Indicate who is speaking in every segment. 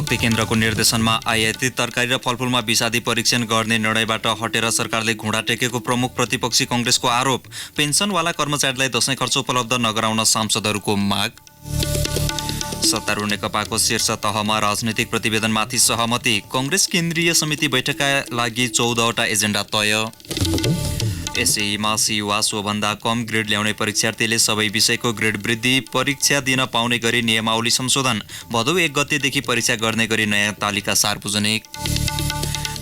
Speaker 1: शक्ति केन्द्रको निर्देशनमा आयातित तरकारी र फलफुलमा विषादी परीक्षण गर्ने निर्णयबाट हटेर सरकारले घुँडा टेकेको प्रमुख प्रतिपक्षी कांग्रेसको आरोप। पेन्सनवाला कर्मचारीलाई दशैं खर्च उपलब्ध नगराउन सांसदहरूको माग। सत्तारूढ नेकपाको शीर्ष तहमा राजनीतिक प्रतिवेदनमाथि सहमति। कांग्रेस केन्द्रीय समिति बैठकका लागि 14वटा एजेन्डा तय। एसईमा वा सोभन्दा कम ग्रेड ल्याउने परीक्षार्थीले सबै विषयको ग्रेड वृद्धि परीक्षा दिन पाउने गरी नियमावली संशोधन। भदौ 1 गतेदेखि परीक्षा गर्ने गरी नयाँ तालिका सार्वजनिक।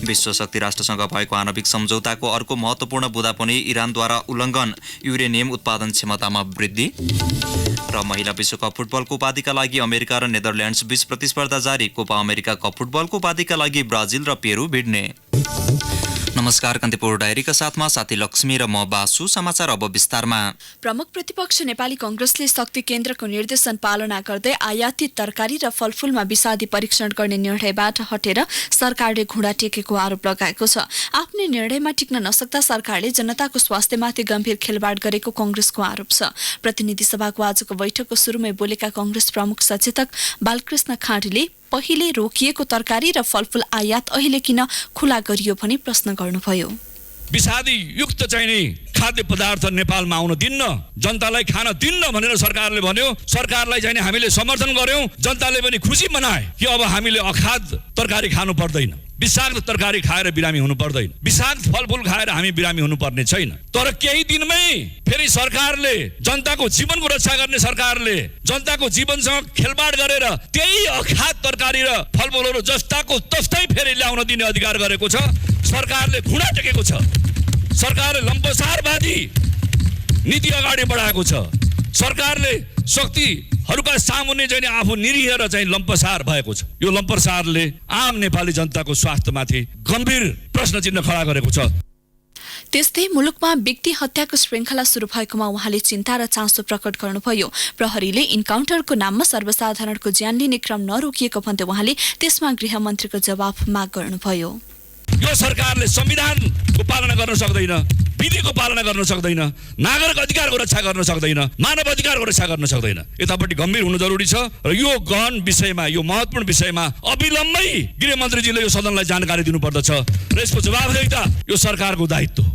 Speaker 1: विश्व शक्ति राष्ट्रसँग भएको आणविक सम्झौताको अर्को महत्त्वपूर्ण बुँदा पनि इरानद्वारा उल्लङ्घन। युरेनियम उत्पादन क्षमतामा वृद्धि। र महिला विश्वकप फुटबलको उपाधिका लागि अमेरिका र नेदरल्यान्ड्स बीच प्रतिस्पर्धा जारी। कोपा अमेरिका कप फुटबलको उपाधिका लागि ब्राजिल र पेरू भिड्ने। नमस्कार, कान्तिपुर डायरीका साथमा साथी लक्ष्मी र म बासु। समाचार अब विस्तारमा।
Speaker 2: प्रमुख प्रतिपक्ष नेपाली कांग्रेसले शक्ति केन्द्रको निर्देशन पालना गर्दै आयातित तरकारी र फलफुलमा विषादी परीक्षण गर्ने निर्णयबाट हटेर सरकारले घुँडा टेकेको आरोप लगाएको छ। आफ्नो निर्णयमा टिक्न नसक्दा सरकारले जनताको स्वास्थ्यमाथि गम्भीर खेलवाड गरेको कांग्रेसको आरोप छ। प्रतिनिधि सभाको आजको बैठकको सुरुमै बोलेका कांग्रेस प्रमुख सचेतक बालकृष्ण खाँडीले पहिले रोकिएको तरकारी र फलफुल आयात अहिले किन खुला गरियो भनी प्रश्न गर्नुभयो।
Speaker 3: विषादी युक्त चाहिने खाद्य पदार्थ नेपालमा आउन दिन्न, जनतालाई खान दिन्न भनेर सरकारले भन्यो। सरकारलाई चाहिँ हामीले समर्थन गर्यौं। जनताले पनि खुसी मनाए कि अब हामीले अखाद्य तरकारी खानु पर्दैन, विषाक्त तरकारी खाएर बिरामी हुनु पर्दैन, विषाक्त फलफुल खाएर हामी बिरामी हुनुपर्ने छैन। तर केही दिनमै फेरि सरकारले जनताको जीवनको रक्षा गर्ने सरकारले जनताको जीवनसँग खेलवाड गरेर त्यही अखाद्य तरकारी र फलफुलहरू जस्ताको तस्तै फेरि ल्याउन दिने अधिकार गरेको छ। सरकारले घुँडा टेकेको छ। सरकारले लम्पसारवादी नीति अगाडि बढाएको छ। सरकारले शक्तिहरूका सामुन्ने चाहिँ आफू निरीह र चाहिँ लम्पसार भएको छ। यो लम्पसारले आम नेपाली जनताको स्वास्थ्यमाथि गम्भीर प्रश्न चिन्ह खडा गरेको छ।
Speaker 2: त्यस्तै मुलुकमा व्यक्ति हत्याको श्रृङ्खला सुरु भएकोमा उहाँले चिन्ता र चासो प्रकट गर्नुभयो। प्रहरीले इन्काउन्टरको नाममा सर्वसाधारणको ज्यान लिने क्रम नरोकिएको भन्दै उहाँले त्यसमा गृहमन्त्रीको जवाफ माग गर्नुभयो।
Speaker 3: यो सरकारले संविधानको पालना गर्न सक्दैन, विधिको पालना गर्न सक्दैन, नागरिक अधिकारको रक्षा गर्न सक्दैन, मानव अधिकारको रक्षा गर्न सक्दैन। यतापट्टि गम्भीर हुनु जरुरी छ र यो गहन विषयमा, यो महत्त्वपूर्ण विषयमा अविलम्बै गृहमन्त्रीजीले यो सदनलाई जानकारी दिनुपर्दछ र यसको जवाफदेहिता यो सरकारको दायित्व हो।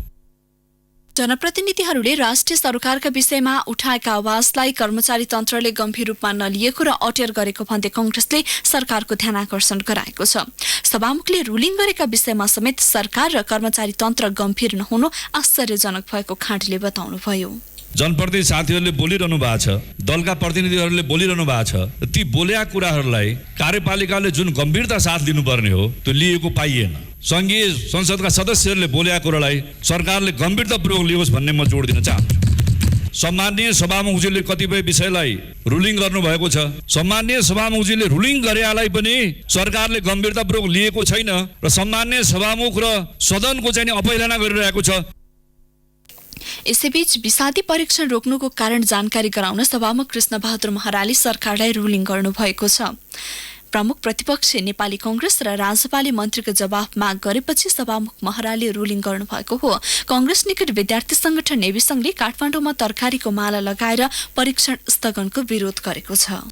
Speaker 2: जनप्रतिनिधिहरूले राष्ट्रिय सरकारका विषयमा उठाएका आवाजलाई कर्मचारी तन्त्रले गम्भीर रूपमा नलिएको र अटेर गरेको भन्दै कांग्रेसले सरकारको ध्यानाकर्षण गराएको छ। सभामुखले रुलिङ गरेका विषयमा समेत सरकार र कर्मचारी तन्त्र गम्भीर नहुनु आश्चर्यजनक भएको खाँडीले बताउनुभयो।
Speaker 3: जनप्रतिनिधि साथीहरूले बोलिरहनु भएको छ, दलका प्रतिनिधिहरूले बोलिरहनु भएको छ। ती बोलेका कुराहरूलाई कार्यपालिकाले जुन गम्भीरता साथ लिनुपर्ने हो त्यो लिएको पाइएन। संघीय संसदका सदस्यहरूले बोलेका कुरालाई सरकारले गम्भीरतापूर्वक लियोस् भन्ने म जोड दिन चाहन्छु। सम्माननीय सभामुखजीले कतिपय विषयलाई रुलिङ गर्नुभएको छ। सम्माननीय सभामुखजीले रुलिङ गरेलाई पनि सरकारले गम्भीरतापूर्वक लिएको छैन र सम्माननीय सभामुख र सदनको चाहिँ अपहेलना गरिरहेको छ।
Speaker 2: यसैबीच विषादी परीक्षण रोक्नुको कारण जानकारी गराउन सभामुख कृष्ण बहादुर महराले सरकारलाई रुलिङ गर्नुभएको छ। प्रमुख प्रतिपक्ष नेपाली कांग्रेस र राज्यपाले मन्त्रीको जवाफ माग गरेपछि सभामुख महराले रुलिङ गर्नुभएको हो। कांग्रेस निकट विद्यार्थी संगठन नेवी संघले काठमाडौँमा तरकारीको माला लगाएर परीक्षण स्थगनको विरोध गरेको छ।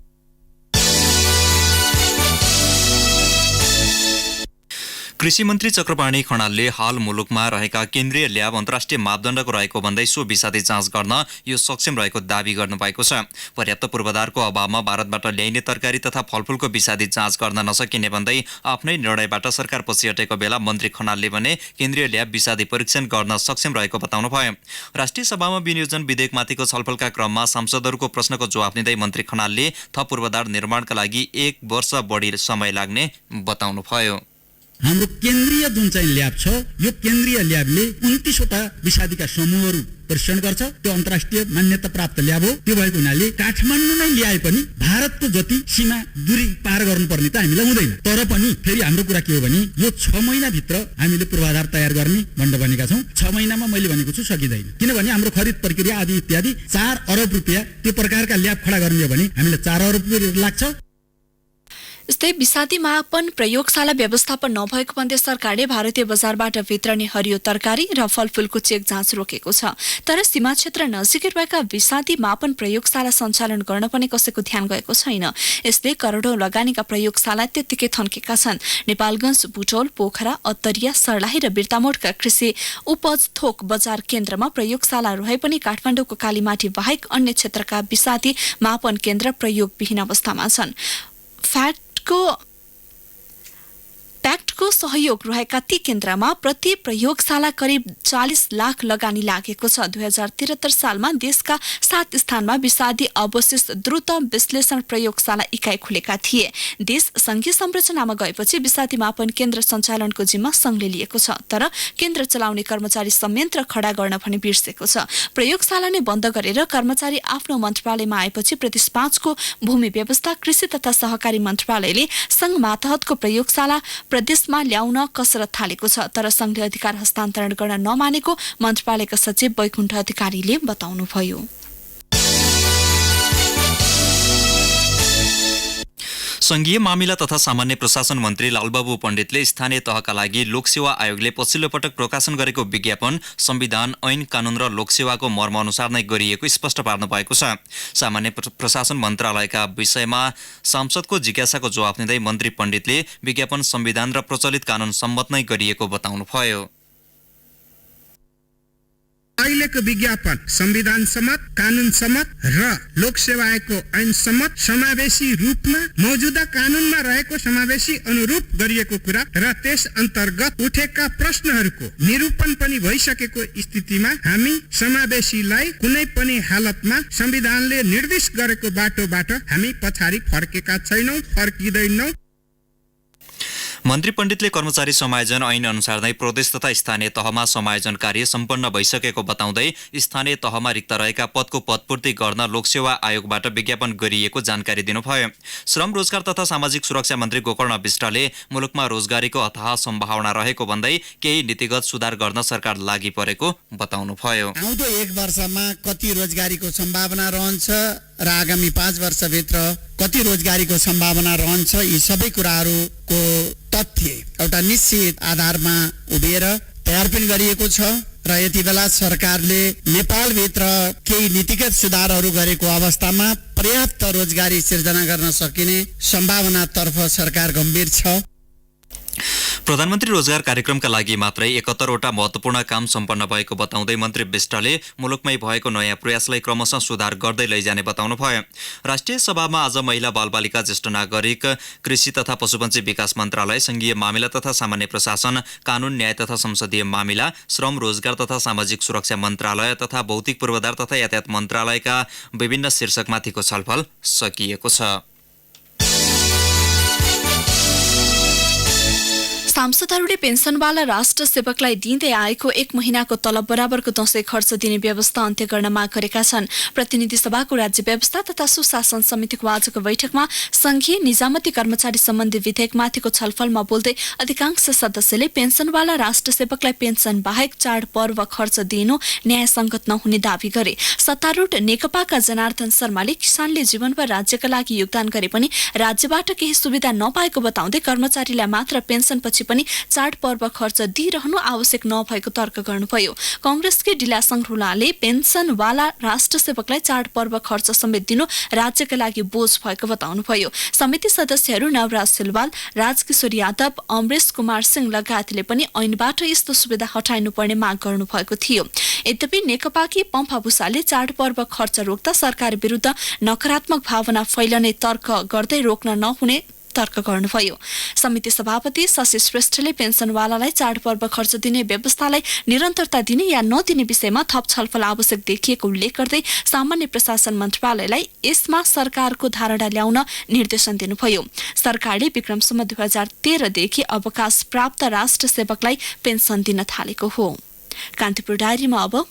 Speaker 1: कृषि मन्त्री चक्रपाणी खनालले हाल मुलुकमा रहेका केन्द्रीय ल्याब अन्तर्राष्ट्रिय मापदण्डको रहेको भन्दै सो विषादी जाँच गर्न यो सक्षम रहेको दावी गर्नुभएको छ। पर्याप्त पूर्वाधारको अभावमा भारतबाट ल्याइने तरकारी तथा फलफुलको विषादी जाँच गर्न नसकिने भन्दै आफ्नै निर्णयबाट सरकार पछि हटेको बेला मन्त्री खनालले भने केन्द्रीय ल्याब विषादी परीक्षण गर्न सक्षम रहेको बताउनुभयो। राष्ट्रिय सभामा विनियोजन विधेयकमाथिको छलफलका क्रममा सांसदहरूको प्रश्नको जवाफ दिँदै मन्त्री खनालले थप पूर्वाधार निर्माणका लागि 1 वर्ष बढी समय लाग्ने बताउनुभयो।
Speaker 4: हाम्रो केन्द्रीय जुन चाहिँ ल्याब छ, यो केन्द्रीय ल्याबले 29वटा विषादीका समूहहरू परीक्षण गर्छ। त्यो अन्तर्राष्ट्रिय मान्यता प्राप्त ल्याब हो। त्यो भएको हुनाले काठमाडौँमै ल्याए पनि भारतको जति सीमा दूरी पार गर्नुपर्ने त हामीलाई हुँदैन। तर पनि फेरि हाम्रो कुरा के हो भने यो 6 महिनाभित्र हामीले पूर्वाधार तयार गर्ने भनेर भनेका छौँ। 6 महिनामा मैले भनेको छु सकिँदैन, किनभने हाम्रो खरिद प्रक्रिया आदि इत्यादि 4 अरब रुपियाँ त्यो प्रकारका ल्याब खडा गर्ने हो भने हामीलाई 4 अरब रुपियाँ लाग्छ।
Speaker 2: यस्तै विषादी मापन प्रयोगशाला व्यवस्थापन नभएको भन्दै सरकारले भारतीय बजारबाट वितरणी हरियो तरकारी र फलफूलको चेक जाँच रोकेको छ। तर सीमा क्षेत्र नजिकै रहेका विषादी मापन प्रयोगशाला सञ्चालन गर्न पनि कसैको ध्यान गएको छैन। यसले करोडौं लगानीका प्रयोगशाला त्यत्तिकै थन्केका छन्। नेपालगञ्ज, बुटोल, पोखरा, अत्तरिया, सर्लाही र बिर्तामोडका कृषि उपज थोक बजार केन्द्रमा प्रयोगशाला रहे पनि काठमाडौँको कालीमाटी बाहेक अन्य क्षेत्रका विषादी मापन केन्द्र प्रयोगविहीन अवस्थामा छन्। प्याक्टको सहयोग रहेका ती केन्द्रमा प्रति प्रयोगशाला करिब 40 लाख लगानी लागेको छ। 2073 सालमा देशका 7 स्थानमा विषादी अवशेष द्रुत विश्लेषण प्रयोगशाला इकाइ खुलेका थिए। देश संघीय संरचनामा गएपछि विषादी मापन केन्द्र सञ्चालनको जिम्मा संघले लिएको छ। तर केन्द्र चलाउने कर्मचारी संयन्त्र खडा गर्न पनि बिर्सेको छ। प्रयोगशाला नै बन्द गरेर कर्मचारी आफ्नो मन्त्रालयमा आएपछि प्रदेश 5 को भूमि व्यवस्था, कृषि तथा सहकारी मन्त्रालयले संघ मातहतको प्रयोगशाला प्रदेशमा ल्याउन कसरत थालेको छ। तर संघले अधिकार हस्तान्तरण गर्न नमानेको मन्त्रालयका सचिव वैकुण्ठ अधिकारीले बताउनुभयो।
Speaker 1: संघीय मामिला तथा सामान्य प्रशासन मन्त्री लालबाबु पण्डितले स्थानीय तहका लागि लोकसेवा आयोगले पछिल्लो पटक प्रकाशन गरेको विज्ञापन संविधान, ऐन कानून र लोकसेवाको मर्म अनुसार नै गरिएको स्पष्ट पार्नु भएको छ। सामान्य प्रशासन मन्त्रालयका विषयमा सांसदको जिज्ञासाको जवाफ दिँदै मन्त्री पण्डितले विज्ञापन संविधान र प्रचलित कानून सम्मत नै गरिएको बताउनुभयो।
Speaker 5: अहिलेको विज्ञापन संविधान सम्मत, कानून सम्मत र लोकसेवा आयोगको ऐन सम्मत समावेशी रूपमा मौजूदा कानूनमा रहेको समावेशी अनुरूप गरिएको कुरा र त्यस अन्तर्गत उठेका प्रश्नहरूको निरूपण पनि भइसकेको स्थितिमा हामी समावेशीलाई कुनै पनि हालतमा संविधानले निर्देश गरेको बाटोबाट हामी पछाडि फर्केका छैनौं, फर्किँदैनौं।
Speaker 1: मन्त्री पण्डितले कर्मचारी समायोजन ऐन अनुसार नै प्रदेश तथा स्थानीय तहमा समायोजन कार्य सम्पन्न भइसकेको बताउँदै स्थानीय तहमा रिक्त रहेका पदको पदपूर्ति गर्न लोकसेवा आयोगबाट विज्ञापन गरिएको जानकारी दिनुभयो। श्रम, रोजगार तथा सामाजिक सुरक्षा मन्त्री गोकर्ण विष्टले मुलुकमा रोजगारीको अथाह सम्भावना रहेको भन्दै केही नीतिगत सुधार गर्न सरकार लागि परेको बताउनुभयो।
Speaker 6: आउँदो 1 वर्षमा कति रोजगारीको सम्भावना रहन्छ र आगामी 5 वर्षभित्र कति रोजगारीको सम्भावना रहन्छ, यी सबै कुराहरूको तथ्य एउटा निश्चित आधारमा उभिएर तयार पनि गरिएको छ र यति बेला सरकारले नेपालभित्र केही नीतिगत सुधारहरू गरेको अवस्थामा पर्याप्त रोजगारी सिर्जना गर्न सकिने सम्भावनातर्फ सरकार गम्भीर छ।
Speaker 1: प्रधानमन्त्री रोजगार कार्यक्रमका लागि मात्रै 71 वटा महत्वपूर्ण काम सम्पन्न भएको बताउँदै मन्त्री विष्टले मुलुकमै भएको नयाँ प्रयासलाई क्रमशः सुधार गर्दै लैजाने बताउनुभयो। राष्ट्रिय सभामा आज महिला बालबालिका, ज्येष्ठ नागरिक, कृषि तथा पशुपन्छी विकास मन्त्रालय, संघीय मामिला तथा सामान्य प्रशासन, कानून, न्याय तथा संसदीय मामिला, श्रम, रोजगार तथा सामाजिक सुरक्षा मन्त्रालय तथा भौतिक पूर्वाधार तथा यातायात मन्त्रालयका विभिन्न शीर्षकमाथिको छलफल सकिएको छ।
Speaker 2: सांसदहरूले पेन्सनवाला राष्ट्र सेवकलाई दिँदै आएको 1 महिनाको तलब बराबरको दशैं खर्च दिने व्यवस्था अन्त्य गर्न माग गरेका छन्। प्रतिनिधि सभाको राज्य व्यवस्था तथा सुशासन समितिको आजको बैठकमा संघीय निजामती कर्मचारी सम्बन्धी विधेयकमाथिको छलफलमा बोल्दै अधिकांश सदस्यले पेन्सनवाला राष्ट्र सेवकलाई पेन्सन बाहेक चाडपर्व खर्च दिनु न्यायसङ्गत नहुने दावी गरे। सत्तारूढ नेकपाका जनार्दन शर्माले किसानले जीवनभर राज्यका लागि योगदान गरे पनि राज्यबाट केही सुविधा नपाएको बताउँदै कर्मचारीलाई मात्र पेन्सनपछि पनि चाडपर्व खर्च दिइरहनु आवश्यक नभएको तर्क गर्नुभयो। कंग्रेसकी डिला संघरुलाले पेन्सनवाला राष्ट्र सेवकलाई चाडपर्व खर्च समेत दिनु राज्यका लागि बोझ भएको बताउनुभयो। समिति सदस्यहरू नवराज सिलवाल, राजकिशोर यादव, अमरेश कुमार सिंह लगायतले पनि ऐनबाट यस्तो सुविधा हटाइनुपर्ने माग गर्नुभएको थियो। यद्यपि नेकपाकी पम्फा भूषालले चाडपर्व खर्च रोक्दा सरकार विरुद्ध नकारात्मक भावना फैलने तर्क गर्दै रोक्न नहुने तर्क गर्नुभयो। समिति सभापति शशि श्रेष्ठले पेन्सनवालालाई चाडपर्व खर्च दिने व्यवस्थालाई निरन्तरता दिने या नदिने विषयमा थप छलफल आवश्यक देखिएको उल्लेख गर्दै सामान्य प्रशासन मन्त्रालयलाई यसमा सरकारको धारणा ल्याउन निर्देशन दिनुभयो। सरकारले विक्रमसम्म 2013 देखि अवकाश प्राप्त राष्ट्र सेवकलाई पेन्सन दिन थालेको हो। कान्तिपुर डायरीमा अब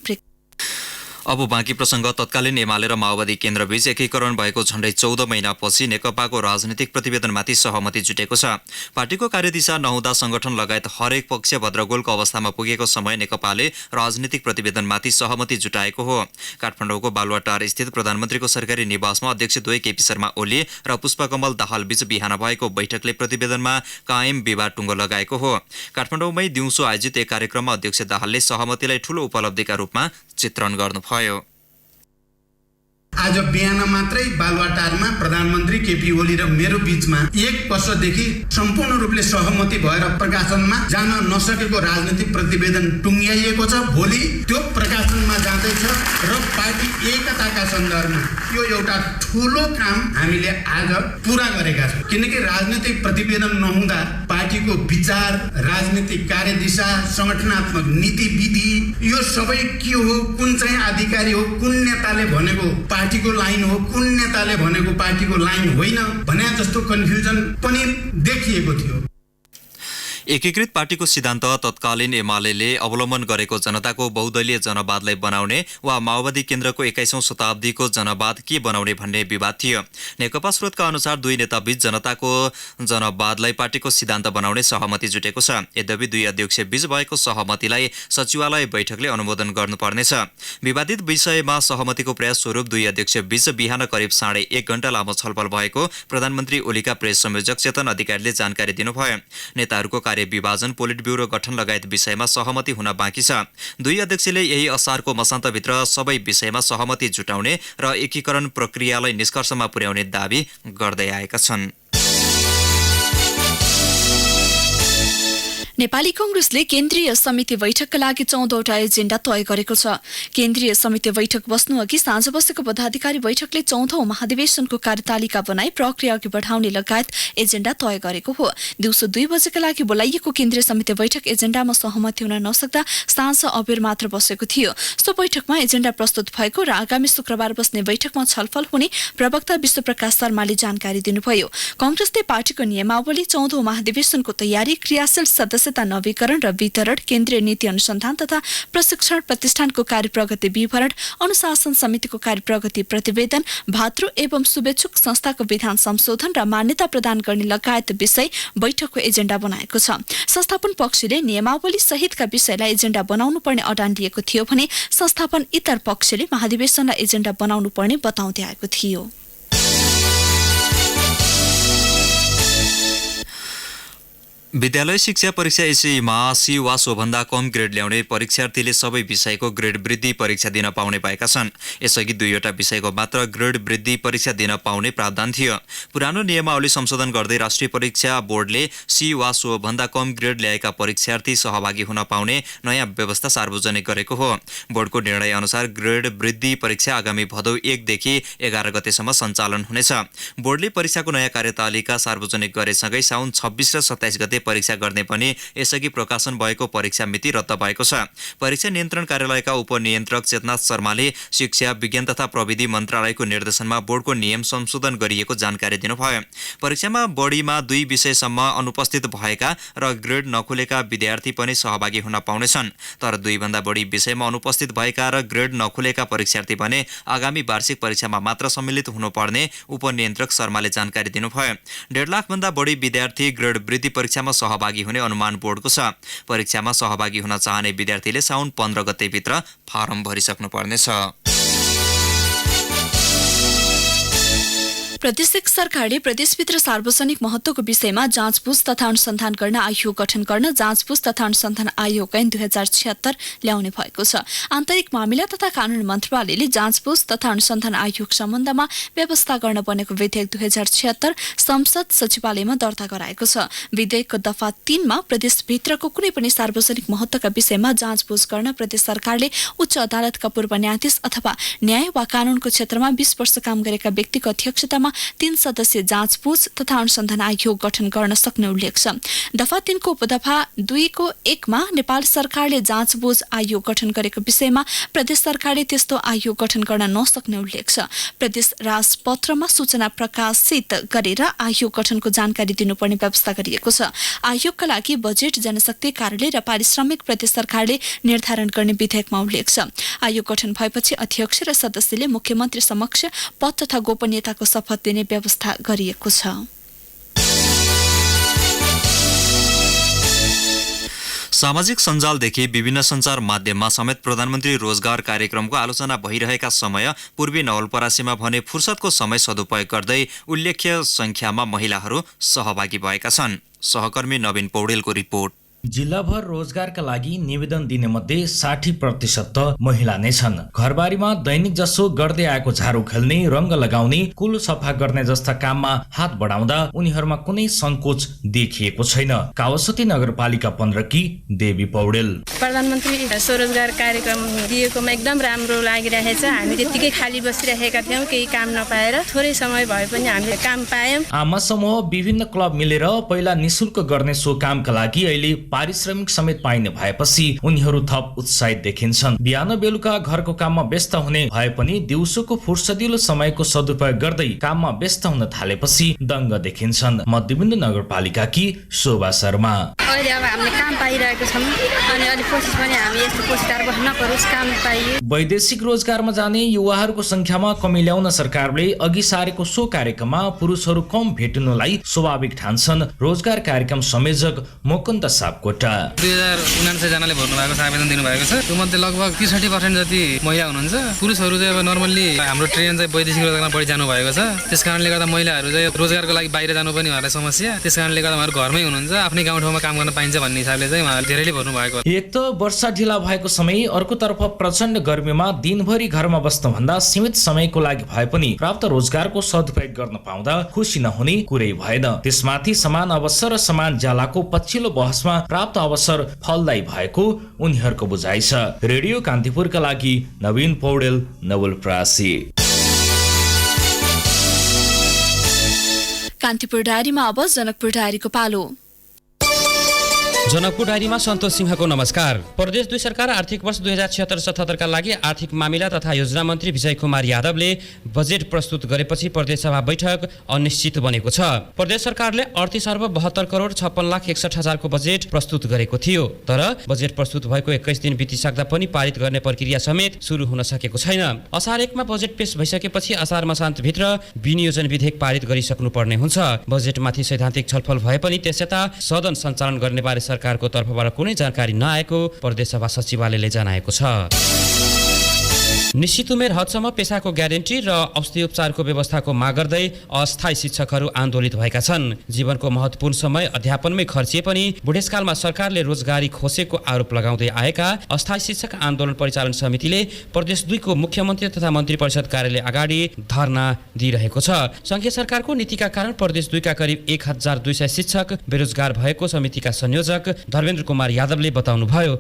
Speaker 1: अब बाँकी प्रसङ्ग। तत्कालीन एमाले र माओवादी केन्द्रबीच एकीकरण भएको झण्डै 14 महिनापछि नेकपाको राजनीतिक प्रतिवेदनमाथि सहमति जुटेको छ। पार्टीको कार्यदिशा नहुँदा संगठन लगायत हरेक पक्ष भद्रगोलको अवस्थामा पुगेको समय नेकपाले राजनीतिक प्रतिवेदनमाथि सहमति जुटाएको हो। काठमाडौँको बालुवाटार स्थित प्रधानमन्त्रीको सरकारी निवासमा अध्यक्ष द्वय केपी शर्मा ओली र पुष्पकमल दाहालबीच बिहान भएको बैठकले प्रतिवेदनमा कायम विवाद टुङ्गो लगाएको हो। काठमाडौँमै दिउँसो आयोजित एक कार्यक्रममा अध्यक्ष दाहालले सहमतिलाई ठूलो उपलब्धिका रूपमा चित्रण गर्नुभयो।
Speaker 7: आज बिहान मात्रै बालुवाटारमा प्रधानमन्त्री केपी ओली र मेरो बीचमा 1 वर्षदेखि सम्पूर्ण रूपले सहमति भएर प्रकाशनमा जान नसकेको राजनीतिक प्रतिवेदन टुङ्ग्याइएको छ। भोलि त्यो प्रकाशनमा जाँदैछ र पार्टी एकताका सन्दर्भमा यो एउटा ठूलो काम हामीले आज पूरा गरेका छौँ। किनकि राजनीतिक प्रतिवेदन नहुँदा पार्टीको विचार, राजनीतिक कार्यदिशा, संगठनात्मक नीति विधि यो सबै के हो, कुन चाहिँ अधिकारी हो, कुन नेताले भनेको पार्टीको लाइन हो, कुन नेताले भनेको पार्टीको लाइन होइन भने जस्तो कन्फ्युजन पनि देखिएको थियो।
Speaker 1: एकीकृत पार्टीको सिद्धान्त तत्कालीन एमाले अवलम्बन गरेको जनताको बहुदलीय जनवादलाई बनाउने वा माओवादी केन्द्रको 21औं शताब्दीको जनवाद के बनाउने भन्ने विवाद थियो। नेकपा स्रोतका अनुसार दुई नेताबीच जनताको जनवादलाई पार्टीको सिद्धान्त बनाउने सहमति जुटेको छ। यद्यपि दुई अध्यक्षबीच भएको सहमतिलाई सचिवालय बैठकले अनुमोदन गर्नुपर्नेछ। विवादित विषयमा सहमतिको प्रयास स्वरूप दुई अध्यक्षबीच बिहान करिब 1.5 घण्टा लामो छलफल भएको प्रधानमन्त्री ओलीका प्रेस संयोजक चेतन अधिकारीले जानकारी दिनुभयो। नेताहरूको विभाजन, पोलिट ब्युरो गठन लगायत विषयमा सहमति हुन बाँकी छ। दुई अध्यक्षले यही असारको मसान्तभित्र सबै विषयमा सहमति जुटाउने र एकीकरण प्रक्रियालाई निष्कर्षमा पुर्याउने दावी गर्दै आएका छन्।
Speaker 2: नेपाली कांग्रेसले केन्द्रीय समिति बैठकका लागि 14वटा एजेण्डा तय गरेको छ। केन्द्रीय समिति बैठक बस्नु अघि साँझ बसेको पदाधिकारी बैठकले 14औं महाधिवेशनको कार्यतालिका बनाई प्रक्रिया अघि बढाउने लगायत एजेण्डा तय गरेको हो। दिउँसो 2 बजेका लागि बोलाइएको केन्द्रीय समिति बैठक एजेण्डामा सहमति हुन नसक्दा साँझ अबेर मात्र बसेको थियो। सो बैठकमा एजेण्डा प्रस्तुत भएको र आगामी शुक्रबार बस्ने बैठकमा छलफल हुने प्रवक्ता विश्वप्रकाश शर्माले जानकारी दिनुभयो। कांग्रेसले पार्टीको नियमावली, 14औं महाधिवेशनको तयारी, क्रियाशील सदस्यता नवीकरण र वितरण, केन्द्रीय नीति अनुसन्धान तथा प्रशिक्षण प्रतिष्ठानको कार्य प्रगति विवरण, अनुशासन समितिको कार्य प्रगति प्रतिवेदन, भातृ एवं शुभेच्छुक संस्थाको विधान संशोधन र मान्यता प्रदान गर्ने लगायत विषय बैठकको एजेण्डा बनाएको छ। संस्थापन पक्षले नियमावली सहितका विषयलाई एजेण्डा बनाउनु पर्ने अडान लिएको थियो भने संस्थापन इतर पक्षले महाधिवेशनलाई एजेण्डा बनाउनु पर्ने बताउँदै आएको थियो।
Speaker 1: विद्यालय शिक्षा परीक्षा एसईमा सी वा सोभन्दा कम ग्रेड ल्याउने परीक्षार्थीले सबै विषयको ग्रेड वृद्धि परीक्षा दिन पाउने भएका छन्। यसअघि 2वटा विषयको मात्र ग्रेड वृद्धि परीक्षा दिन पाउने प्रावधान थियो। पुरानो नियमावली संशोधन गर्दै राष्ट्रिय परीक्षा बोर्डले सी वा सोभन्दा कम ग्रेड ल्याएका परीक्षार्थी सहभागी हुन पाउने नयाँ व्यवस्था सार्वजनिक गरेको हो। बोर्डको निर्णय अनुसार ग्रेड वृद्धि परीक्षा आगामी भदौ 1 देखि 11 गतेसम्म सञ्चालन हुनेछ। बोर्डले परीक्षाको नयाँ कार्यतालिका सार्वजनिक गरेसँगै साउन 26 र 27 गते परीक्षा गर्ने पनि यसअघि प्रकाशन भएको परीक्षा मिति रद्द भएको छ। परीक्षा नियन्त्रण कार्यालयका उपनियन्त्रक चेतनाथ शर्माले शिक्षा, विज्ञान तथा प्रविधि मन्त्रालयको निर्देशनमा बोर्डको नियम संशोधन गरिएको जानकारी दिनुभयो। परीक्षामा बढीमा 2 विषयसम्म अनुपस्थित भएका र ग्रेड नखुलेका विद्यार्थी पनि सहभागी हुन पाउनेछन्। तर 2 भन्दा बढी विषयमा अनुपस्थित भएका र ग्रेड नखुलेका परीक्षार्थी भने आगामी वार्षिक परीक्षामा मात्र सम्मिलित हुनुपर्ने उपनियन्त्रक शर्माले जानकारी दिनुभयो। 1.5 लाख भन्दा बढी विद्यार्थी ग्रेड वृद्धि परीक्षामा सहभागी हुने अनुमान बोर्डको छ। परीक्षामा सहभागी हुन चाहने विद्यार्थीले साउन 15 गतेभित्र फारम भरिसक्नु पर्नेछ।
Speaker 2: प्रदेश सरकारले प्रदेशभित्र सार्वजनिक महत्वको विषयमा जाँचबुझ तथा अनुसन्धान गर्न आयोग गठन गर्न जाँचबुझ तथा अनुसन्धान आयोग ऐन 2076 ल्याउने भएको छ। आन्तरिक मामिला तथा कानून मन्त्रालयले जाँचबुझ तथा अनुसन्धान आयोग सम्बन्धमा व्यवस्था गर्न बनेको विधेयक 2076 संसद सचिवालयमा दर्ता गराएको छ। विधेयकको दफा 3 मा प्रदेशभित्रको कुनै पनि सार्वजनिक महत्वका विषयमा जाँचबुझ गर्न प्रदेश सरकारले उच्च अदालतका पूर्व न्यायाधीश अथवा न्याय वा कानूनको क्षेत्रमा 20 वर्ष काम गरेका व्यक्तिको अध्यक्षतामा 3 सदस्यीय जाँचबुझ तथा अनुसन्धान आयोग गठन गर्न सक्ने उल्लेख छ। दफा 3 को उपदफा 2 को 1 मा नेपाल सरकारले जाँचबुझ आयोग गठन गरेको विषयमा प्रदेश सरकारले त्यस्तो आयोग गठन गर्न नसक्ने उल्लेख छ। प्रदेश राजपत्रमा सूचना प्रकाशित गरेर आयोग गठनको जानकारी दिनुपर्ने व्यवस्था गरिएको छ। आयोगका लागि बजेट, जनशक्ति कार्यालय र पारिश्रमिक प्रदेश सरकारले निर्धारण गर्ने विधेयकमा उल्लेख छ। आयोग गठन भएपछि अध्यक्ष र सदस्यले मुख्यमन्त्री समक्ष पद तथा गोपनीयताको शपथ दिने व्यवस्था गरिएको छ।
Speaker 1: सामाजिक सञ्जालदेखि विभिन्न सञ्चार माध्यममा समेत प्रधानमन्त्री रोजगार कार्यक्रमको आलोचना भइरहेका समय पूर्वी नवलपरासीमा भने फुर्सदको समय सदुपयोग गर्दै उल्लेख्य संख्यामा महिलाहरू सहभागी भएका छन्। सहकर्मी नवीन पौडेलको रिपोर्ट।
Speaker 8: जिल्लाभर रोजगारका लागि निवेदन दिने मध्ये 60% त महिला नै छन्। घरबारीमा दैनिक जसो गर्दै आएको झाडु खेल्ने, रंग लगाउने, कुलो सफा गर्ने जस्ता काममा हात बढाउँदा उनीहरूमा कुनै संकोच देखिएको छैन। कावासोती नगरपालिका 15 की देवी पौडेल।
Speaker 9: प्रधानमन्त्री स्वरोजगार कार्यक्रम दिएकोमा एकदम राम्रो लागिरहेछ। हामी त्यतिकै खाली बसिरहेका थियौँ, केही काम नपाएर। थोरै समय भए पनि हामीले काम पायौँ।
Speaker 8: आमा समूह विभिन्न क्लब मिलेर पहिला निशुल्क गर्ने सो कामका लागि अहिले पारिश्रमिक समेत पाइने भएपछि उनीहरू थप उत्साहित देखिन्छन्। बिहान बेलुका घरको काममा व्यस्त हुने भए पनि दिउँसोको फुर्सदिलो समयको सदुपयोग गर्दै काममा व्यस्त हुन थालेपछि दङ्ग देखिन्छन्। मध्यबिन्दु नगरपालिकाकी शोभा शर्मा।
Speaker 9: अहिले अब हामीले काम पाइरहेको छौँ अनि अलि कोसिस पनि हामी यस्तो पोस्टकार बस्न परोस्, काम पाइए।
Speaker 8: वैदेशिक रोजगारमा जाने युवाहरूको संख्यामा कमी ल्याउन सरकारले अघि सारेको सो कार्यक्रममा पुरुषहरू कम भेटिनुलाई स्वाभाविक ठान्छन् रोजगार कार्यक्रम संयोजक मुकुन्द सापकोटा।
Speaker 10: 2079 जनाले भर्नु भएको छ, आवेदन दिनु भएको छ। त्योमध्ये लगभग 63% जति महिला हुनुहुन्छ। पुरुषहरू चाहिँ अब नर्मल्ली हाम्रो ट्रेन चाहिँ वैदेशिक रोजगारमा बढी जानु भएको छ। त्यसकारणले गर्दा महिलाहरू चाहिँ रोजगारको लागि बाहिर जानु पनि उहाँहरूलाई समस्या। त्यसकारणले गर्दा उहाँहरू घरमै हुनुहुन्छ, आफ्नै गाउँठाउँमा काम गर्न पाइन्छ भन्ने हिसाबले चाहिँ उहाँहरूले धेरैले भर्नु भएको।
Speaker 8: एक त वर्षा ढिला भएको समय, अर्कोतर्फ प्रचण्ड गर्मीमा दिनभरि घरमा बस्नुभन्दा सीमित समयको लागि भए पनि प्राप्त रोजगारको सदुपयोग गर्न पाउँदा खुसी नहुने कुरै भएन। त्यसमाथि समान अवसर र समान ज्यालाको पछिल्लो बहसमा प्राप्त अवसर फलदायी भएको उनीहरूको बुझाइ छ। रेडियो कान्तिपुरका लागि नवीन पौडेल, नवलपरासी।
Speaker 2: कान्तिपुर डायरीमा अब जनकपुर डायरीको पालो।
Speaker 11: जनकपुर डायरीमा सन्तोष सिंहको नमस्कार। प्रदेश 2 सरकार आर्थिक वर्ष 2076-77 का लागि आर्थिक मामिला तथा योजना मन्त्री विजय कुमार यादवले बजेट प्रस्तुत गरेपछि प्रदेश सभा बैठक अनिश्चित बनेको छ। प्रदेश सरकारले 38 अर्ब 72 करोड 56 लाख 61 हजारको बजेट प्रस्तुत गरेको थियो, तर बजेट प्रस्तुत भएको 21 दिन बितिसक्दा पनि पारित गर्ने प्रक्रिया समेत सुरु हुन सकेको छैन। असार 1 मा बजेट पेश भइसकेपछि असार मसान्तभित्र विनियोजन विधेयक पारित गरिसक्नु पर्ने हुन्छ। बजेटमाथि सैद्धान्तिक छलफल भए पनि त्यसयता सदन सञ्चालन गर्ने बारे सरकारको तर्फबाट कुनै जानकारी नआएको प्रदेश सभा सचिवालयले जनाएको छ। निश्चित उमेर हदसम्म पेसाको ग्यारेन्टी र औषधि उपचारको व्यवस्थाको माग गर्दै अस्थायी शिक्षकहरू आन्दोलित भएका छन्। जीवनको महत्त्वपूर्ण समय अध्यापनमै खर्चिए पनि बुढेसकालमा सरकारले रोजगारी खोसेको आरोप लगाउँदै आएका अस्थायी शिक्षक आन्दोलन परिचालन समितिले प्रदेश 2 को मुख्यमन्त्री तथा मन्त्री परिषद कार्यालय अगाडि धरना दिइरहेको छ। संघीय सरकारको नीतिका कारण प्रदेश 2 का करिब 1200 शिक्षक बेरोजगार भएको समितिका संयोजक धर्मेन्द्र कुमार यादवले बताउनुभयो।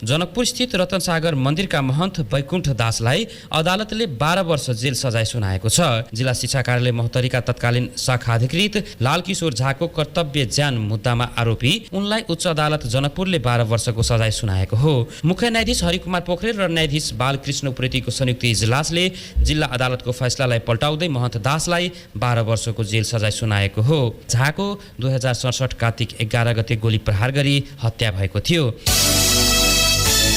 Speaker 11: जनकपुर स्थित रतन सागर मन्दिरका महन्त वैकुण्ठ दासलाई अदालतले 12 वर्ष जेल सजाय सुनाएको छ। जिल्ला शिक्षा कार्यालय महोत्तरीका तत्कालीन शाखा अधिकृत लालकिशोर झाको कर्तव्य ज्यान मुद्दामा आरोपी उनलाई उच्च अदालत जनकपुरले 12 वर्षको सजाय सुनाएको हो। मुख्य न्यायाधीश हरिकुमार पोखरेल र न्यायाधीश बालकृष्ण उप्रेतीको संयुक्त इजलासले जिल्ला अदालतको फैसलालाई पल्टाउँदै महन्त दासलाई 12 वर्षको जेल सजाय सुनाएको हो। झाको 2067 कार्तिक 11 गते गोली प्रहार गरी हत्या भएको थियो।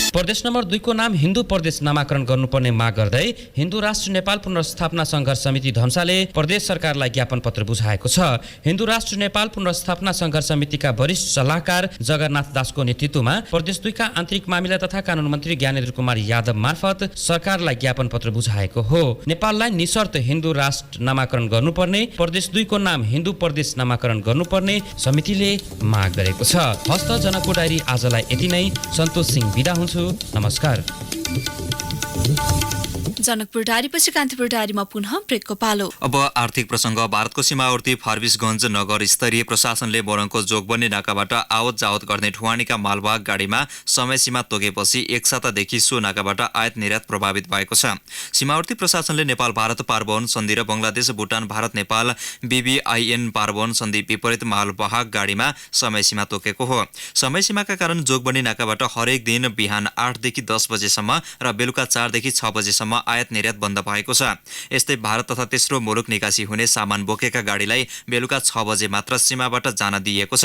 Speaker 11: प्रदेश नम्बर 2 को नाम हिन्दू प्रदेश नामाकरण गर्नुपर्ने माग गर्दै हिन्दू राष्ट्र नेपाल पुनर्स्थापना संघर्ष समिति धम्साले प्रदेश सरकारलाई ज्ञापन पत्र बुझाएको छ। हिन्दू राष्ट्र नेपाल पुनर्स्थापना संघर्ष समितिका वरिष्ठ सल्लाहकार जगन्नाथ दासको नेतृत्वमा प्रदेश 2 का आन्तरिक मामिला तथा कानून मन्त्री ज्ञानेन्द्र कुमार यादव मार्फत सरकारलाई ज्ञापन पत्र बुझाएको हो। नेपाललाई निशर्त हिन्दू राष्ट्र नामाकरण गर्नुपर्ने, प्रदेश 2 को नाम हिन्दू प्रदेश नामाकरण गर्नुपर्ने समितिले माग गरेको छ। हस्त जनकपुर डायरी आजलाई यति नै। सन्तोष सिंह बिदा हुन्छु। नमस्कार।
Speaker 2: जनकपुर डायरीपछि कान्तिपुर डायरीमा पुनः ब्रेकको पालो।
Speaker 1: अब आर्थिक प्रसङ्ग। भारतको सीमावर्ती फारबिसगञ्ज नगर स्तरीय प्रशासनले मोरङको जोगबन्दी नाकाबाट आवत जावत गर्ने ढुवानीका मालवाहक गाडीमा समय सीमा तोकेपछि एक सातादेखि सो नाकाबाट आयात निर्यात प्रभावित भएको छ। सीमावर्ती प्रशासनले नेपाल भारत पारवहन सन्धि र बंगलादेश भुटान भारत नेपाल BBIN पारवहन सन्धि विपरीत मालवाहक गाडीमा समय सीमा तोकेको हो। समय सीमाका कारण जोगबनी नाकाबाट हरेक दिन बिहान 8 देखि 10 बजेसम्म र बेलुका 4 देखि 6 बजेसम्म आयात निर्यात बन्द भएको छ। यस्तै भारत तथा तेस्रो मुलुक निकासी हुने सामान बोकेका गाडीलाई बेलुका 6 बजे मात्र सीमाबाट जान दिइएको छ।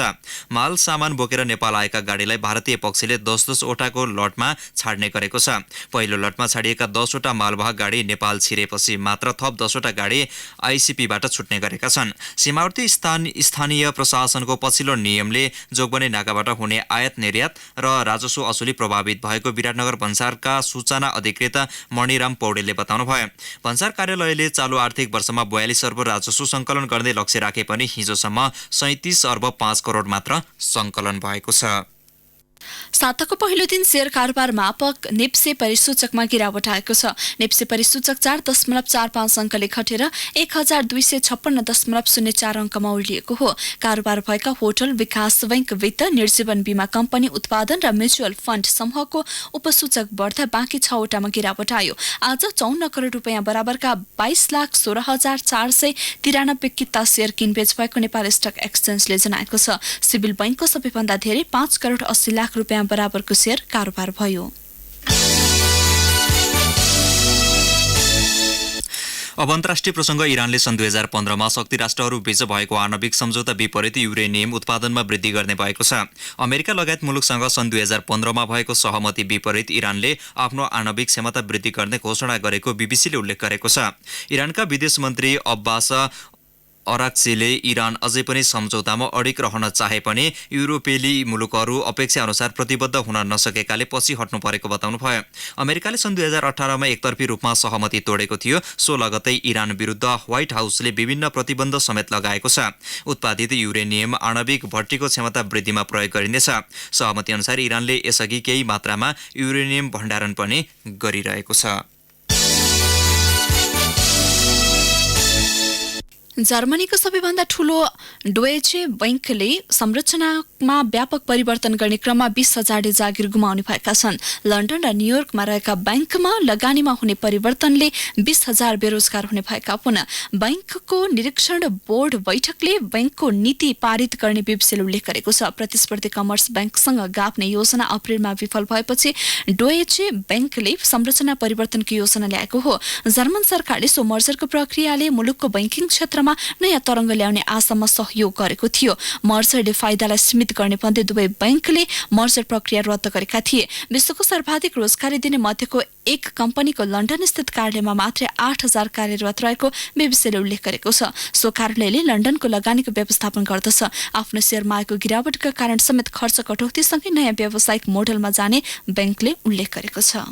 Speaker 1: माल सामान बोकेर नेपाल आएका गाडीलाई भारतीय पक्षले 10-10 वटाको लटमा छाड्ने गरेको छ। पहिलो लटमा छाडिएका 10 वटा मालवाहक गाडी नेपाल छिरेपछि मात्र थप 10 वटा गाडी ICP-बाट छुट्ने गरेका छन्। सीमावर्ती स्थानीय प्रशासनको पछिल्लो नियमले जोगबनी नाकाबाट हुने आयात निर्यात र राजस्व असुली प्रभावित भएको विराटनगर भन्सारका सूचना अधिकृत मणिराम पौडेलले बताउनुभयो। भन्सार कार्यालयले चालू आर्थिक वर्षमा 42 अर्ब राजस्व सङ्कलन गर्ने लक्ष्य राखे पनि हिजोसम्म 37 अर्ब 5 करोड मात्र सङ्कलन भएको छ।
Speaker 2: साताको पहिलो दिन शेयर कारोबार मापक नेप्से परिसूचकमा गिरावट आएको छ। नेप्से परिसूचक 4.45 अङ्कले घटेर 1256.04 अङ्कमा उर्लिएको हो। कारोबार भएका होटल, विकास बैंक, वित्त, निर्जीवन बीमा कम्पनी, उत्पादन र म्युचुअल फण्ड समूहको उपसूचक बढ्दा बाँकी 6 वटामा गिरावट आयो। आज 54 करोड रुपियाँ बराबरका 22,16,493 किता शेयर किनबेच भएको नेपाल स्टक एक्सचेन्जले जनाएको छ। सिभिल बैंकको सबैभन्दा धेरै 5 करोड 80 लाख रुपियाँ बराबरको शेयर कारोबार भयो।
Speaker 1: अब अन्तर्राष्ट्रिय प्रसङ्ग। इरानले सन् 2015मा शक्ति राष्ट्रहरू बीच भएको आणविक सम्झौता विपरीत युरेनियम उत्पादनमा वृद्धि गर्ने भएको छ। अमेरिका लगायत मुलुकसँग सन् 2015मा भएको सहमति विपरीत इरानले आफ्नो आणविक क्षमता वृद्धि गर्ने घोषणा गरेको बीबीसीले उल्लेख गरेको छ। इरानका विदेश मन्त्री अब्बास अराक्सीले इरान अझै पनि सम्झौतामा अडिग रहन चाहे पनि युरोपेली मुलुकहरू अपेक्षा अनुसार प्रतिबद्ध हुन नसकेकाले पछि हट्नु परेको बताउनुभयो। अमेरिकाले सन् 2018मा एकतर्फी रूपमा सहमति तोडेको थियो। सो लगत्तै इरान विरुद्ध व्हाइट हाउसले विभिन्न प्रतिबन्ध समेत लगाएको छ। उत्पादित युरेनियम आणविक भट्टीको क्षमता वृद्धिमा प्रयोग गरिनेछ। सहमति अनुसार इरानले यसअघि केही मात्रामा युरेनियम भण्डारण पनि गरिरहेको छ।
Speaker 2: जर्मनीको सबैभन्दा ठूलो डोयचे बैंकले संरचनामा व्यापक परिवर्तन गर्ने क्रममा 20,000 जागिर गुमाउने भएका छन्। लन्डन र न्युयोर्कमा रहेका बैंकमा लगानीमा हुने परिवर्तनले 20,000 बेरोजगार हुने भएका हुन्। बैंकको निरीक्षण बोर्ड बैठकले बैंकको नीति पारित गर्ने बीबीसीले उल्लेख गरेको छ। प्रतिस्पर्धी कमर्स बैंकसँग गाप्ने योजना अप्रेलमा विफल भएपछि डोयचे बैंकले संरचना परिवर्तनको योजना ल्याएको हो। जर्मन सरकारले सो मर्जरको प्रक्रियाले मुलुकको बैंकिङ क्षेत्रमा नयाँ तरङ्ग ल्याउने आशामा सहयोग गरेको थियो। मर्जरले फाइदालाई सीमित गर्ने भन्दै दुवै बैंकले मर्जर प्रक्रिया रद्द गरेका थिए। विश्वको सर्वाधिक रोजगारी दिने मध्येको एक कम्पनीको लन्डन स्थित कार्यालयमा मात्रै 8,000 कार्यरत रहेको बीबीसीले उल्लेख गरेको छ। सो कार्यालयले लन्डनको लगानीको व्यवस्थापन गर्दछ। आफ्नो शेयरमा आएको गिरावटका कारण समेत खर्च कटौतीसँगै नयाँ व्यावसायिक मोडलमा जाने बैंकले उल्लेख गरेको छ।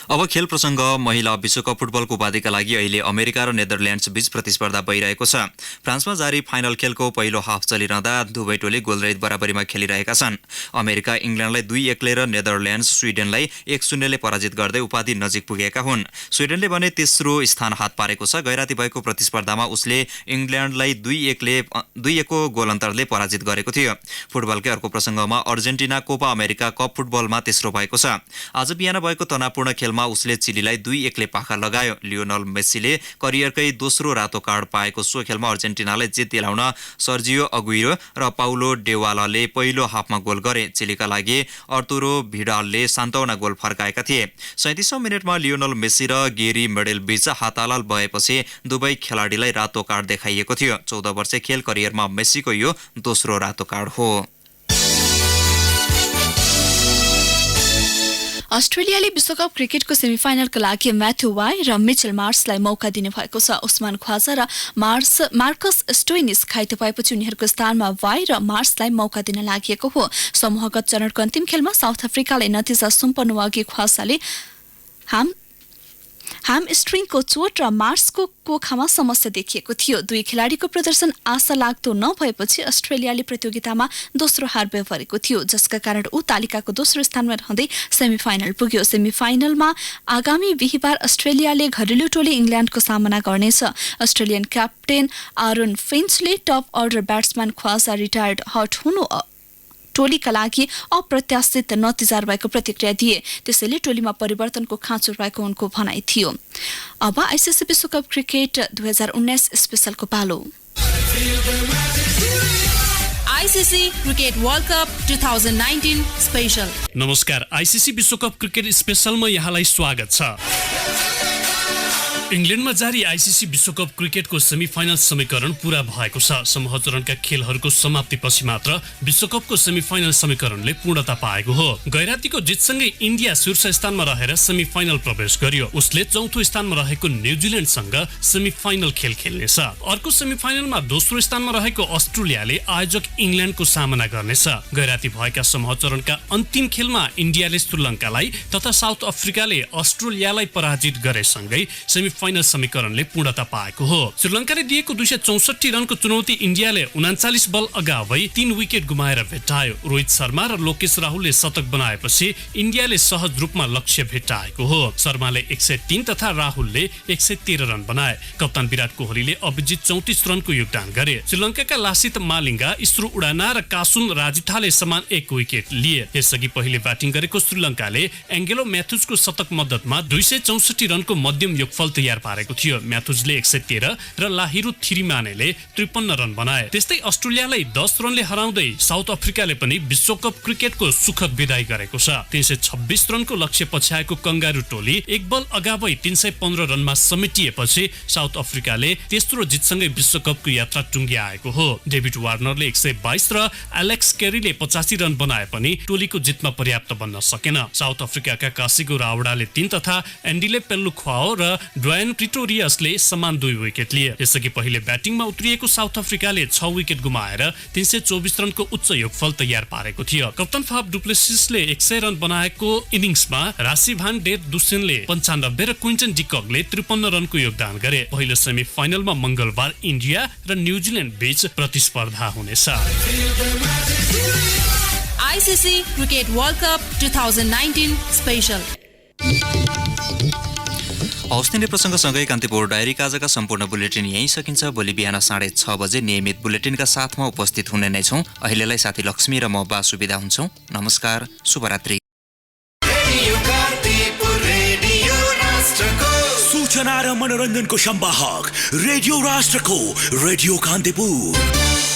Speaker 1: अब खेल प्रसङ्ग। महिला विश्वकप फुटबलको उपाधिका लागि अहिले अमेरिका र नेदरल्यान्ड्स बीच प्रतिस्पर्धा भइरहेको छ। फ्रान्समा जारी फाइनल खेलको पहिलो हाफ चलिरहँदा दुवै टोली गोलरहित बराबरीमा खेलिरहेका छन्। अमेरिका इङ्ल्यान्डलाई 2-1 र नेदरल्यान्ड्स स्विडेनलाई 1-0 पराजित गर्दै उपाधि नजिक पुगेका हुन्। स्विडेनले भने तेस्रो स्थान हात पारेको छ। गैराती भएको प्रतिस्पर्धामा उसले इङ्ल्यान्डलाई 2-1 गोल अन्तरले पराजित गरेको थियो। फुटबलकै अर्को प्रसङ्गमा अर्जेन्टिना कोपा अमेरिका कप फुटबलमा तेस्रो भएको छ। आज बिहान भएको तनावपूर्ण खेलमा उसले चिलीलाई 2-1 पाखा लगायो। लियोनल मेस्सीले करियरकै दोस्रो रातो कार्ड पाएको सो खेलमा अर्जेन्टिनालाई जित दिलाउन सर्जियो अगुइरो र पाउलो डेवालाले पहिलो हाफमा गोल गरे। चिलीका लागि अर्तुरो भिडालले 57 गोल फर्काएका थिए। 37औं मिनेटमा लियोनल मेस्सी र गेरी मेडेल बीच हातालाल भएपछि दुवै खेलाडीलाई रातो कार्ड देखाइएको थियो। 14 वर्षे खेल करियरमा मेस्सीको यो दोस्रो रातो कार्ड हो।
Speaker 2: अस्ट्रेलियाले विश्वकप क्रिकेटको सेमिफाइनलका लागि म्याथ्यू वाई र मिचेल मार्सलाई मौका दिने भएको छ। उस्मान ख्वाजा र मार्कस स्टोइनिस घाइते भएपछि उनीहरूको स्थानमा वाई र मार्सलाई मौका दिन लागि हो। समूहगत चरणको अन्तिम खेलमा साउथ अफ्रिकालाई नतिजा सुम्पनु अघि ख्वाजाले हामस्ट्रिङको चोट र मार्सको कोखामा समस्या देखिएको थियो। दुई खेलाडीको प्रदर्शन आशा लाग्दो नभएपछि अस्ट्रेलियाले प्रतियोगितामा दोस्रो हार बेहोरेको थियो, जसका कारण ऊ तालिकाको दोस्रो स्थानमा रहँदै सेमिफाइनल पुग्यो। सेमिफाइनलमा आगामी बिहिबार अस्ट्रेलियाले घरेलु टोली इङ्ल्यान्डको सामना गर्नेछ। अस्ट्रेलियन क्याप्टेन आरोन फिन्चले top order batsman Khawaja retired hurt हुनु टोलीका लागि अप्रत्याशित नतिजा रहेको प्रतिक्रिया दिए। त्यसैले टोलीमा परिवर्तनको खाँचो रहेको उनको भनाइ थियो। अब आइसिसी विश्वकप क्रिकेट 2019 स्पेशलको पालो।
Speaker 12: ICC cricket World Cup 2019 special.
Speaker 13: नमस्कार, आइसिसी विश्वकप क्रिकेट स्पेशलमा यहाँलाई स्वागत छ। इङ्ल्यान्डमा जारी आइसिसी विश्वकप क्रिकेटको सेमिफाइनल समीकरण पूरा भएको छ। समूह चरणका खेलहरूको समाप्तिपछि मात्र विश्वकपको सेमिफाइनल समीकरणले पूर्णता पाएको हो। गैरातीको जितसँगै इन्डिया शीर्ष स्थानमा रहेर सेमिफाइनल प्रवेश गर्यो। उसले चौथो स्थानमा रहेको न्युजिल्यान्डसँग सेमिफाइनल खेल खेल्नेछ। अर्को सेमिफाइनलमा दोस्रो स्थानमा रहेको अस्ट्रेलियाले आयोजक इङ्ल्यान्डको सामना गर्नेछ। गैराती भएका समूह चरणका अन्तिम खेलमा इन्डियाले श्रीलङ्कालाई तथा साउथ अफ्रिकाले अस्ट्रेलियालाई पराजित गरेसँगै फाइनल समीकरणले पूर्णता पाएको हो। श्रीलङ्काले दिएको 264 रनको चुनौती इन्डियाले 39 बल अगावै 3 विकेट गुमाएर भेटायो। रोहित शर्मा र लोकेश राहुलले शतक बनाएपछि इन्डियाले सहज रूपमा लक्ष्य भेटाएको हो। शर्माले 103 तथा राहुलले 113 रन बनाए। कप्तान विराट कोहलीले अभिजित 34 रनको योगदान गरे। श्रीलङ्काका लासित मालिङ्गा, इस्रो उडाना र कासुन राजुथाले समान 1 विकेट लिए। यसअघि पहिले ब्याटिङ गरेको श्रीलङ्काले एङ्गेलो म्याथ्युजको शतक मद्दतमा 264 रनको मध्यम योगफल तयार पारेको थियो। म्याथ्युजले 113 र लाहिरू थिरिमानेले 53 रन बनाए। त्यस्तै अस्ट्रेलियालाई 10 रनले हराउँदै साउथ अफ्रिकाले पनि विश्वकप क्रिकेटको सुखद विदाई गरेको छ। 326 रनको लक्ष्य पछ्याएको कंगारू टोली एक बल अगावै 315 रनमा समेटिएपछि साउथ अफ्रिकाले तेस्रो जितसँगै विश्वकपको यात्रा टुङ्ग्याएको हो। डेभिड वार्नरले 122 र एलेक्स केरीले 85 रन बनाए पनि टोलीको जितमा पर्याप्त बन्न सकेन। साउथ अफ्रिकाका कासिगो रावडाले 3 तथा एन्डीले पेल्लु ख्वाओ र ड्वायन प्रिटोरियसले समान 2 विकेट लिए। यसअघि पहिले ब्याटिङमा उत्रिएको साउथ अफ्रिकाले 6 विकेट गुमाएर 324 रनको उच्च योगफल तयार पारेको थियो। कप्तान फाफ डुप्लेसिसले 100 रन बनाएको इनिङ्समा राशि भान डेर दुसेनले 95 र क्विन्टन डिककले 53 रनको योगदान गरे। पहिलो सेमी फाइनलमा मंगलबार इन्डिया र न्युजिल्यान्ड बीच प्रतिस्पर्धा हुनेछ।
Speaker 12: ICC cricket World Cup 2019 special.
Speaker 1: हौस्ने प्रसङ्गसँगै कान्तिपुर डायरीका आजका सम्पूर्ण बुलेटिन यही सकिन्छ। भोलि बिहान 6:30 बजे नियमित बुलेटिनका साथमा उपस्थित हुने नै छौँ। अहिलेलाई साथी लक्ष्मी र म बासु बिदा हुन्छौँ। नमस्कार, शुभरात्रि।
Speaker 14: सूचना र मनोरञ्जनको संवाहक रेडियो राष्ट्रको रेडियो कान्तिपुर।